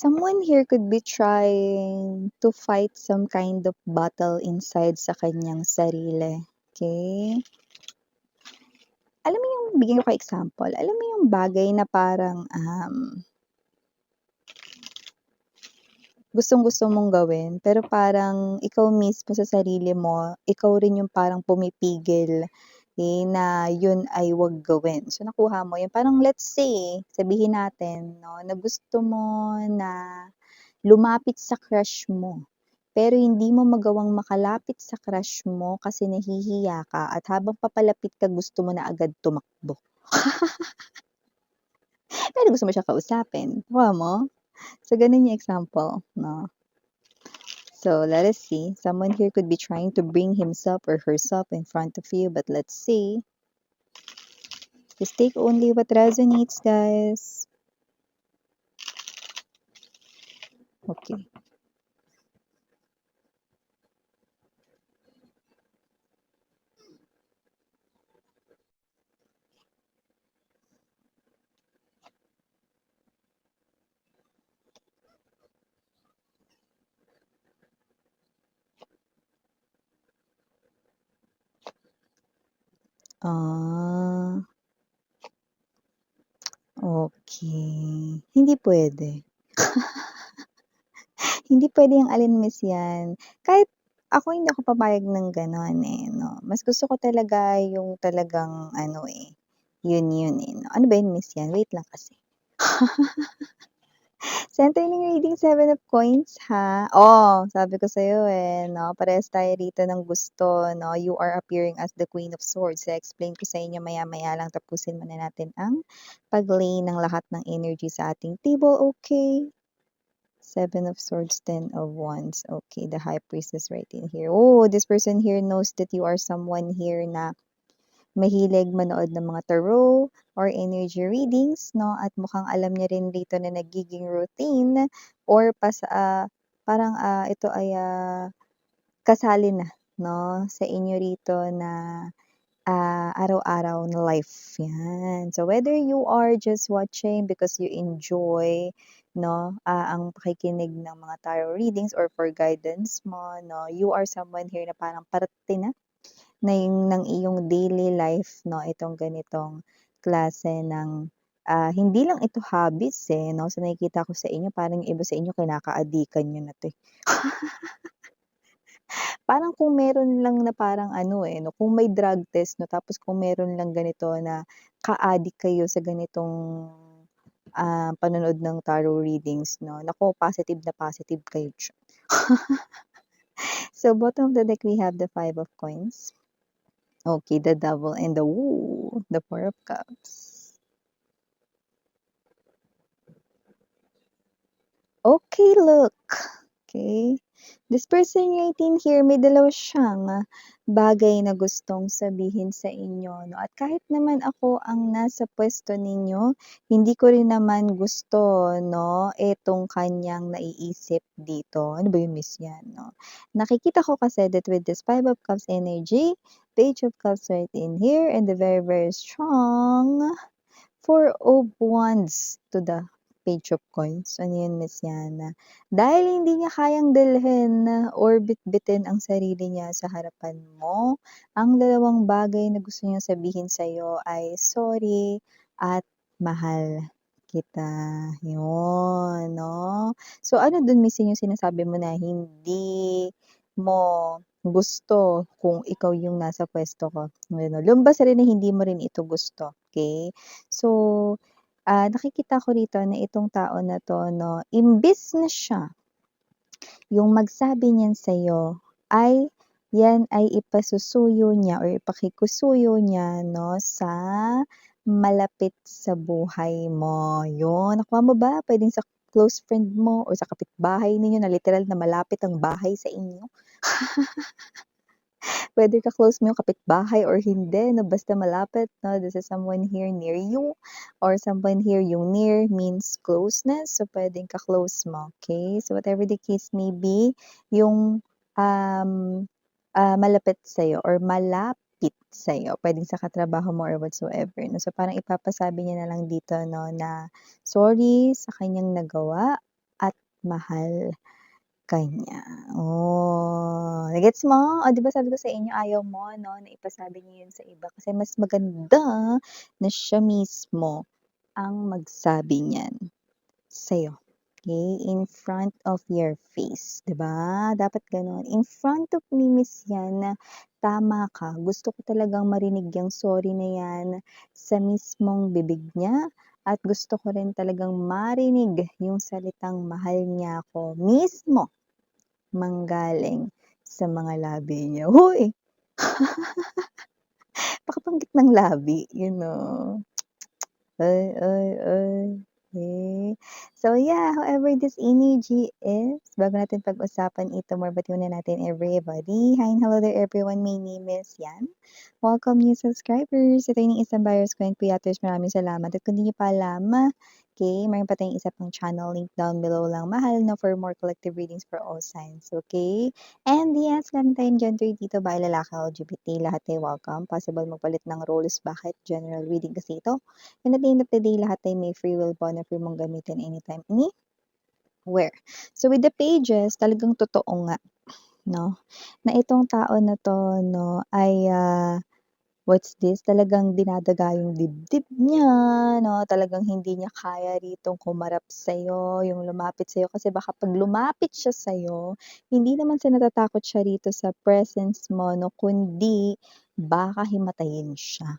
Someone here could be trying to fight some kind of battle inside sa kanyang sarili. Okay? Alam mo yung, bigyan ko example, alam mo yung bagay na parang gustong-gusto mong gawin, pero parang ikaw mismo sa sarili mo, ikaw rin yung parang pumipigil na yun ay wag gawin. So, nakuha mo yun. Parang let's say, sabihin natin, no, na gusto mo na lumapit sa crush mo. Pero hindi mo magawang makalapit sa crush mo kasi nahihiya ka at habang papalapit ka gusto mo na agad tumakbo. Pero gusto mo siya kausapin, nakuha mo? So, ganun yung example, no? So, let us see. Someone here could be trying to bring himself or herself in front of you, but let's see. Just take only what resonates, guys. Okay. Ah, okay. Hindi pwede. Hindi pwede yung alinmis yan. Kahit ako hindi ako papayag ng gano'n, eh, 'no. Mas gusto ko talaga yung talagang ano, eh, yun, eh, 'no. Ano ba yun miss yan? Wait lang kasi. Center ng reading, 7 of coins, ha? Oh, sabi ko sa'yo, eh, 'no, parehas tayo rito ng gusto, 'no. You are appearing as the Queen of Swords. I-explain ko sa inyo maya-maya lang. Tapusin muna natin ang pag-lay ng lahat ng energy sa ating table, okay? 7 of Swords, 10 of Wands. Okay, the High Priestess right in here. Oh, this person here knows that you are someone here na mahilig manood ng mga tarot or energy readings, no? At mukhang alam niya rin dito na nagiging routine or parang ito ay kasali na, no? Sa inyo rito na araw-araw na life, yan. So, whether you are just watching because you enjoy, no, ang pakikinig ng mga tarot readings or for guidance mo, no, you are someone here na parang parte na yung ng iyong daily life, no, itong ganitong klase ng, hindi lang ito hobbies, eh, 'no. So, nakikita ko sa inyo parang yung iba sa inyo kinakaadikan niyo na 'to, eh. Parang kung meron lang na parang ano, eh, 'no, kung may drug test 'no, tapos kung meron lang ganito na ka-addict kayo sa ganitong, panonood ng tarot readings 'no, naku positive na positive kayo diyan. So, bottom of the deck, we have the 5 of coins. Okay, the Devil and the 4 of cups. Okay, look. Okay. This person right in here, may dalawa siyang bagay na gustong sabihin sa inyo, no? At kahit naman ako ang nasa pwesto ninyo, hindi ko rin naman gusto, no, etong kanyang naiisip dito. Ano ba yung miss yan, no? Nakikita ko kasi that with this 5 of Cups energy, Page of Cups right in here, and the very, very strong 4 of Wands to the Page of Coins. Ano yun, Miss Yana? Dahil hindi niya kayang dalhin or bitbitin ang sarili niya sa harapan mo, ang dalawang bagay na gusto niyang sabihin sa'yo ay sorry at mahal kita. Yun, no? So, ano dun missing yung sinasabi mo na hindi mo gusto kung ikaw yung nasa pwesto ko? Ano, lumbas rin na hindi mo rin ito gusto, okay? So, nakikita ko rito na itong tao na 'to 'no, imbes na siya yung magsabi niyan sa'yo ay yan ay ipasusuyo niya or ipakikusuyo niya 'no, sa malapit sa buhay mo. Yun, nakuha mo ba? Puwedeng sa close friend mo or sa kapitbahay ninyo na literal na malapit ang bahay sa inyo. Whether ka-close mo yung kapitbahay or hindi 'no, basta malapit 'no, this is someone here near you or someone here, yung near means closeness, so puwedeng ka-close mo, okay? So, whatever the case may be, yung, um, malapit sa'yo or malapit sa'yo, puwedeng sa katrabaho mo or whatsoever 'no. So, parang ipapasabi niya na lang dito 'no, na sorry sa kanyang nagawa at mahal ka niya. Oh, nagets mo? Oh, 'di ba sabi ko sa inyo ayaw mo 'no, na ipasabi niyo 'yun sa iba kasi mas maganda na siya mismo ang magsabi niyan sa'yo, okey? In front of your face, 'di ba? Dapat gano'n. In front of me, miss 'yan na tama ka. Gusto ko talagang marinig yang sorry na 'yan sa mismong bibig niya at gusto ko rin talagang marinig yung salitang mahal niya ako mismo manggaling sa mga labi niya. Hoy! Pakabanggit ng labi, you know? Ay, ay, ay. Eh, so yeah, however this energy is, bago natin pag-usapan ito more, batiin muna natin everybody. Hi and hello there everyone, my name is Yan. Welcome new subscribers. Ito yung isang buyers ko and creators. Maraming salamat. At kung di niyo pa alam, okay, mayroon pa tayong isa pang channel link down below lang. Mahal no for more collective readings for all signs. Okay? And yes, meron tayong gender dito by lalaki, LGBT, lahat ay welcome. Possible magpalit ng roles. Bakit? General reading kasi ito. And at the end of the day, lahat ay may free will po na free mong gamitin anytime, anywhere. So with the pages, talagang totoo nga, no? Na itong tao na 'to 'no ay, what's this, talagang dinadaga yung dibdib niya 'no, talagang hindi niya kaya ritong humarap sa'yo, yung lumapit sa'yo kasi baka 'pag lumapit siya sa'yo, hindi naman sa natatakot siya rito sa presence mo 'no, kundi baka himatayin siya.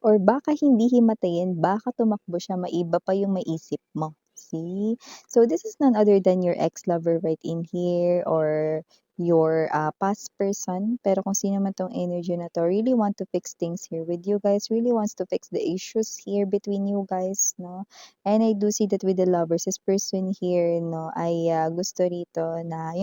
Or baka hindi himatayin, baka tumakbo siya, maiba pa yung maisip mo, see? So, this is none other than your ex-lover right in here or your, past person. Pero kung sino man 'tong energy na 'to, really want to fix things here with you guys, really wants to fix the issues here between you guys, 'no? And I do see that with the lovers, this person here 'no, ay, gusto rito na,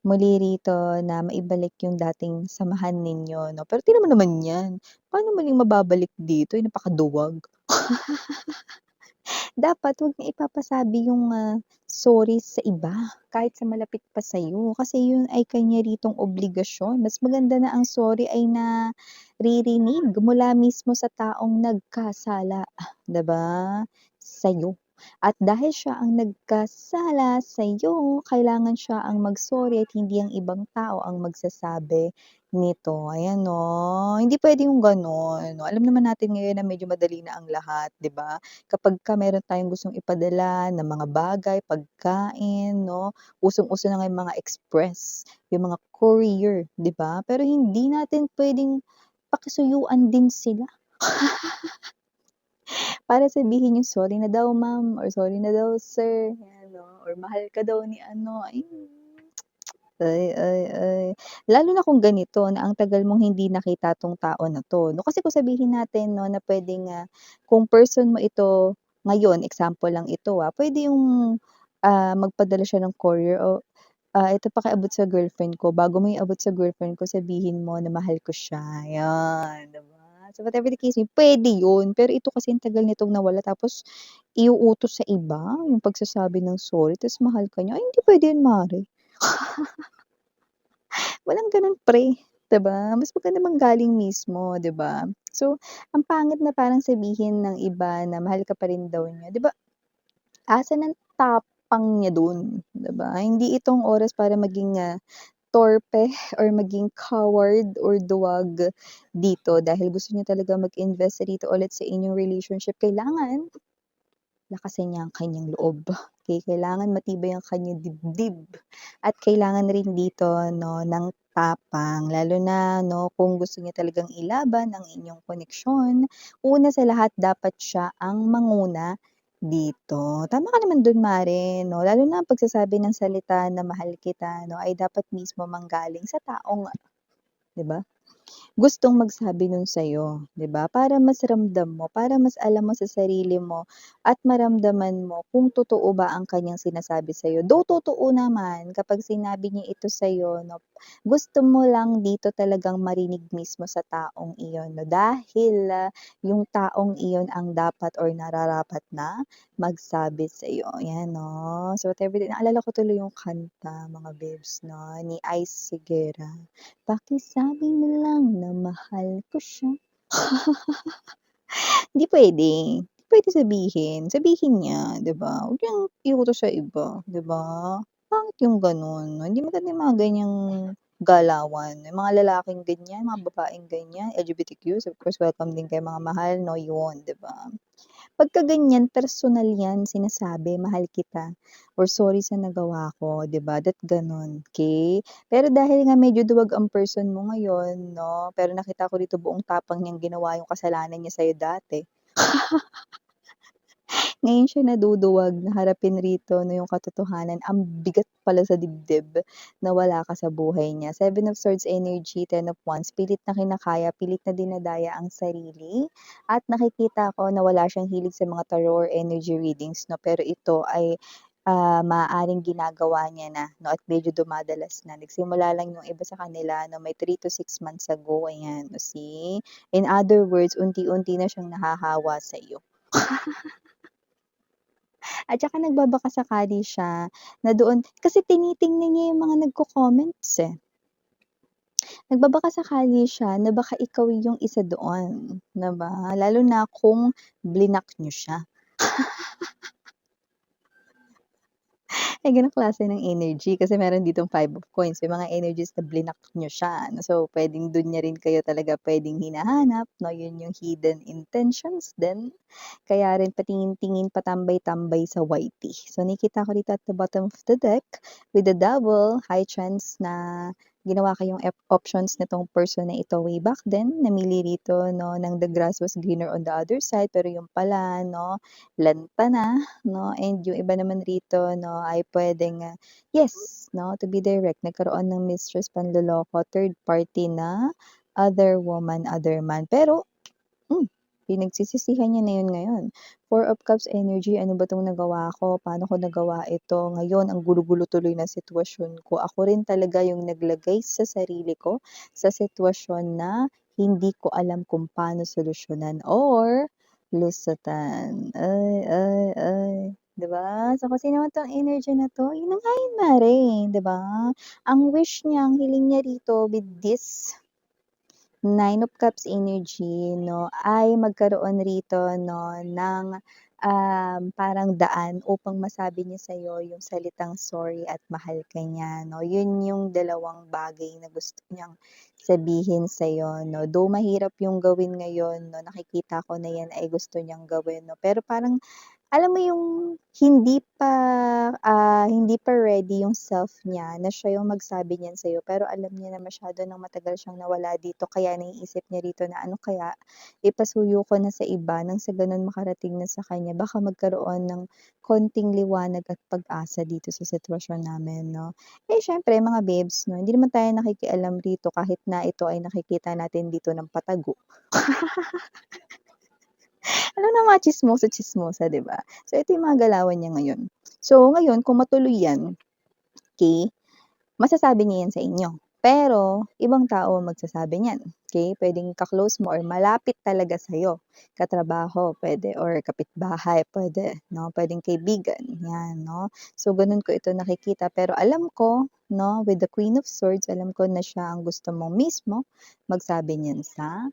muli rito na maibalik yung dating samahan ninyo 'no. Pero tignan mo naman 'yan, paano muling mababalik dito, eh, napakaduwag. Dapat huwag niya ipapasabi yung, sorry sa iba, kahit sa malapit pa sa'yo, kasi yun ay kanya ritong obligasyon. Mas maganda na ang sorry ay naririnig mula mismo sa taong nagkasala, 'di ba, sa'yo. At dahil siya ang nagkasala sa'yo, kailangan siya ang mag-sorry at hindi ang ibang tao ang magsasabi nito. Ayan 'no, hindi puwede yung gano'n 'no. Alam naman natin ngayon na medyo madali na ang lahat, 'di ba? Kapagka meron tayong gustong ipadala na mga bagay, pagkain 'no, usong-uso na nga yung mga express, yung mga courier, 'di ba? Pero hindi natin puwedeng pakisuyuan din sila para sabihin yung, "Sorry na daw ma'am," or "Sorry na daw sir," yan 'no, or "Mahal ka daw ni ano." Ay. Lalo na kung ganito na ang tagal mong hindi nakita 'tong tao na 'to 'no. Kasi kung sabihin natin 'no na puwedeng, kung person mo ito ngayon, example lang ito, puwede yung, magpadala siya ng courier o, "Ito pakiabot sa girlfriend ko." Bago mo iabot sa girlfriend ko sabihin mo na mahal ko siya, 'yan, 'di ba? So whatever the case may puwede yun. Pero ito kasi ang tagal nitong nawala tapos iuutos sa iba yung pagsasabi ng sorry ta's mahal ka niya, ay hindi puwede yun mare. Walang gano'n pre, 'di ba? Mas maganda manggaling mismo, 'di ba? So, ang pangit na parang sabihin ng iba na mahal ka pa rin daw niya, 'di ba, asan ang tapang niya dun, 'di ba? Hindi itong oras para maging, torpe or maging coward or duwag dito dahil gusto niya talaga mag-invest dito ulit sa inyong relationship. Kailangan lakasin niya ang kanyang loob, okey? Kailangan matibay ang kanyang dibdib at kailangan rin dito 'no ng tapang lalo na 'no kung gusto niya talagang ilaban ang inyong koneksyon, una sa lahat dapat siya ang manguna dito. Tama ka naman dun mare 'no, lalo na ang pagsasabi ng salita na mahal kita 'no ay dapat mismo manggaling sa taong 'di ba? Gustong magsabi nun sa'yo, 'di ba? Para mas ramdam mo, para mas alam mo sa sarili mo at maramdaman mo kung totoo ba ang kanyang sinasabi sa'yo. Though totoo naman kapag sinabi niya ito sa'yo 'no, gusto mo lang dito talagang marinig mismo sa taong iyon 'no, dahil, yung taong iyon ang dapat or nararapat na magsabi sa'yo, 'yan 'no. So whatever naalala ko tuloy yung kanta mga babes 'no, ni Ice Higuera. Pakisabi mo lang na mahal ko siya. Hindi puwede, puwede sabihin, sabihin niya, 'di ba? Huwag niyang iutos sa iba, 'di ba? Pangit yung gano'n, 'no? Hindi maganda yung mga ganiyang galawan, yung mga lalaking ganyan, mga babaeng ganyan, LGBTQs, of course welcome din kayo mga mahal, 'no, yun, 'di ba? Pagka ganyan personal yan sinasabi, "Mahal kita," or "Sorry sa nagawa ko," 'di ba, that gano'n, okey? Pero dahil nga medyo duwag ang person mo ngayon 'no, pero nakita ko dito buong tapang niyang ginawa yung kasalanan niya sa'yo dati. Ngayon siya naduduwag na harapin rito 'no, yung katotohanan, ang bigat pala sa dibdib na wala ka sa buhay niya. Seven of Swords energy, Ten of Wands, pilit na kinakaya, pilit na dinadaya ang sarili at nakikita ko na wala siyang hilig sa mga tarot or energy readings 'no, pero ito ay, maaaring ginagawa niya na 'no, at medyo dumadalas na. Nagsimula lang yung iba sa kanila 'no, may 3 to 6 months ago, ayan, oh, see? In other words, unti-unti na siyang nahahawa sa'yo. At saka nagbabakasakali siya na doon kasi tinitingnan niya yung mga nagko-comments, eh. Nagbabakasakali siya na baka ikaw yung isa doon, 'di ba? Lalo na kung blinak niyo siya. May gano'ng klase ng energy kasi meron ditong Five of Coins, may mga energies na blinak niyo siya 'no, so puwedeng dun niya rin kayo talaga puwedeng hinahanap 'no, yun yung hidden intentions din. Kaya rin patingin-tingin, patambay-tambay sa YT. So nakikita ko dito at the bottom of the deck with the Devil, high chance na ginawa kayong options nitong person na ito way back then, namili rito 'no ng the grass was greener on the other side, pero yung pala 'no, lanta na 'no, and yung iba naman rito 'no ay puwedeng, yes 'no, to be direct, nagkaroon ng mistress, panloloko, third party na other woman, other man. Pero pinagsisisihan niya na yun ngayon. Four of Cups energy, ano ba 'tong nagawa ko? Paano ko nagawa ito? Ngayon ang gulo-gulo tuloy ng sitwasyon ko. Ako rin talaga yung naglagay sa sarili ko sa sitwasyon na hindi ko alam kung paano solusyonan or lusutan. Ay, 'di ba? So, kung sino man 'tong energy na 'to, yun na nga yun mare, 'di ba? Ang wish niya, ang hiling niya rito with this Nine of Cups energy 'no, ay magkaroon rito 'no ng, parang daan upang masabi niya sa'yo yung salitang sorry at mahal ka niya 'no. Yun yung dalawang bagay na gusto niyang sabihin sa'yo 'no. Though mahirap yung gawin ngayon 'no, nakikita ko na yan ay gusto niyang gawin 'no, pero parang alam mo yung hindi pa ready yung self niya na siya yung magsabi niyan sa'yo, pero alam niya na masyado ng matagal siyang nawala dito kaya naiisip niya rito na ano kaya, ipasuyo ko na sa iba nang sa gano'n makarating na sa kanya baka magkaroon ng konting liwanag at pag-asa dito sa sitwasyon namin 'no. Eh, siyempre mga babes 'no, hindi naman tayo nakikialam rito kahit na ito ay nakikita natin dito ng patago. Alam ng mga tsismosa-tsismosa, 'di ba? So, ito yung mga galawan niya ngayon. So, ngayon kung matuloy yan, okey, masasabi niya yan sa inyo. Pero ibang tao ang magsasabi niyan, okey? Puwedeng ka-close mo or malapit talaga sa'yo, katrabaho puwede or kapitbahay puwede 'no, puwedeng kaibigan, 'yan 'no. So, gano'n ko ito nakikita pero alam ko 'no, with the Queen of Swords, alam ko na siya ang gusto mo mismo magsabi niyan sa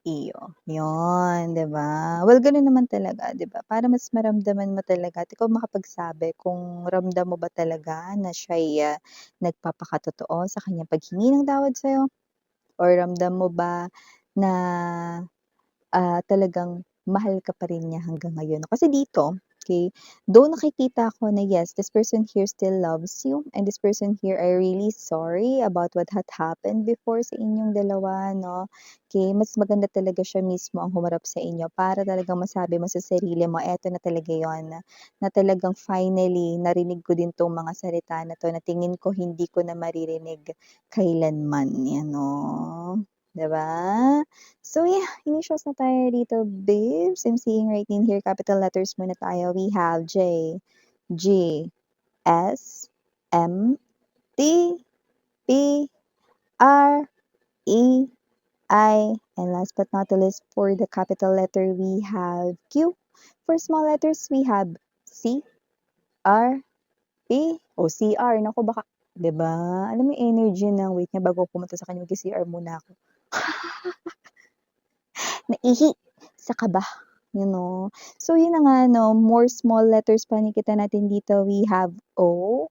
iyo, 'yun, 'di ba? Well, gano'n naman talaga, 'di ba? Para mas maramdaman mo talaga at ikaw makapagsabi kung ramdam mo ba talaga na siya'y, nagpapakatotoo sa kanyang paghingi ng tawad sa'yo or ramdam mo ba na talagang mahal ka pa rin niya hanggang ngayon. Kasi dito, okay, though nakikita ko na yes, this person here still loves you and this person here are really sorry about what had happened before sa inyong dalawa, 'no. Okay, mas maganda talaga siya mismo ang humarap sa inyo para talagang masabi mo sa sarili mo, eto na talaga yon na talagang finally narinig ko din 'tong mga salita na 'to na tingin ko hindi ko na maririnig kailanman, 'yan, oh, 'di ba? So yeah, initials na tayo dito, babes. I'm seeing right in here, capital letters muna tayo. We have J, G, S, M, T, P, R, E, I, and last but not the least, for the capital letter, we have Q. For small letters, we have C, R, P, o CR. Naku, baka, 'di ba? Alam mo yung energy ng wait niya bago ako pumunta sa kanya, mag-CR muna ako. Naihi sa kaba. you know? So, yun na nga 'no, more small letters pa nakikita natin dito. We have O,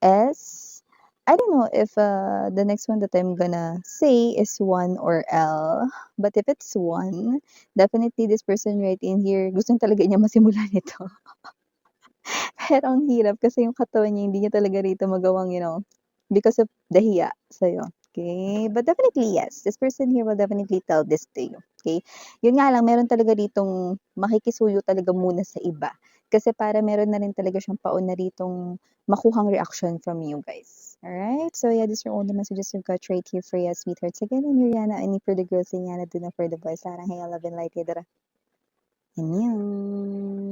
S. I don't know if, the next one that I'm gonna say is 1 or L, but if it's 1, definitely this person right in here gusto talaga niya masimulan ito. Pero ang hirap kasi yung katawan niya hindi niya talaga rito magawang, because of the hiya sa'yo, okay? But definitely yes, this person here will definitely tell this to you, okay? Yun nga lang meron talaga ditong makikisuyo talaga muna sa iba. Kasi para meron na rin talaga siyang pauna ritong makuhang reaction from you guys. Alright? So yeah, these are all the messages we've got right here for you, sweethearts. Again, I'm Yuriana, and for the girls, Yana, do not for the boys. Sarang hey, love and light, Annyeong!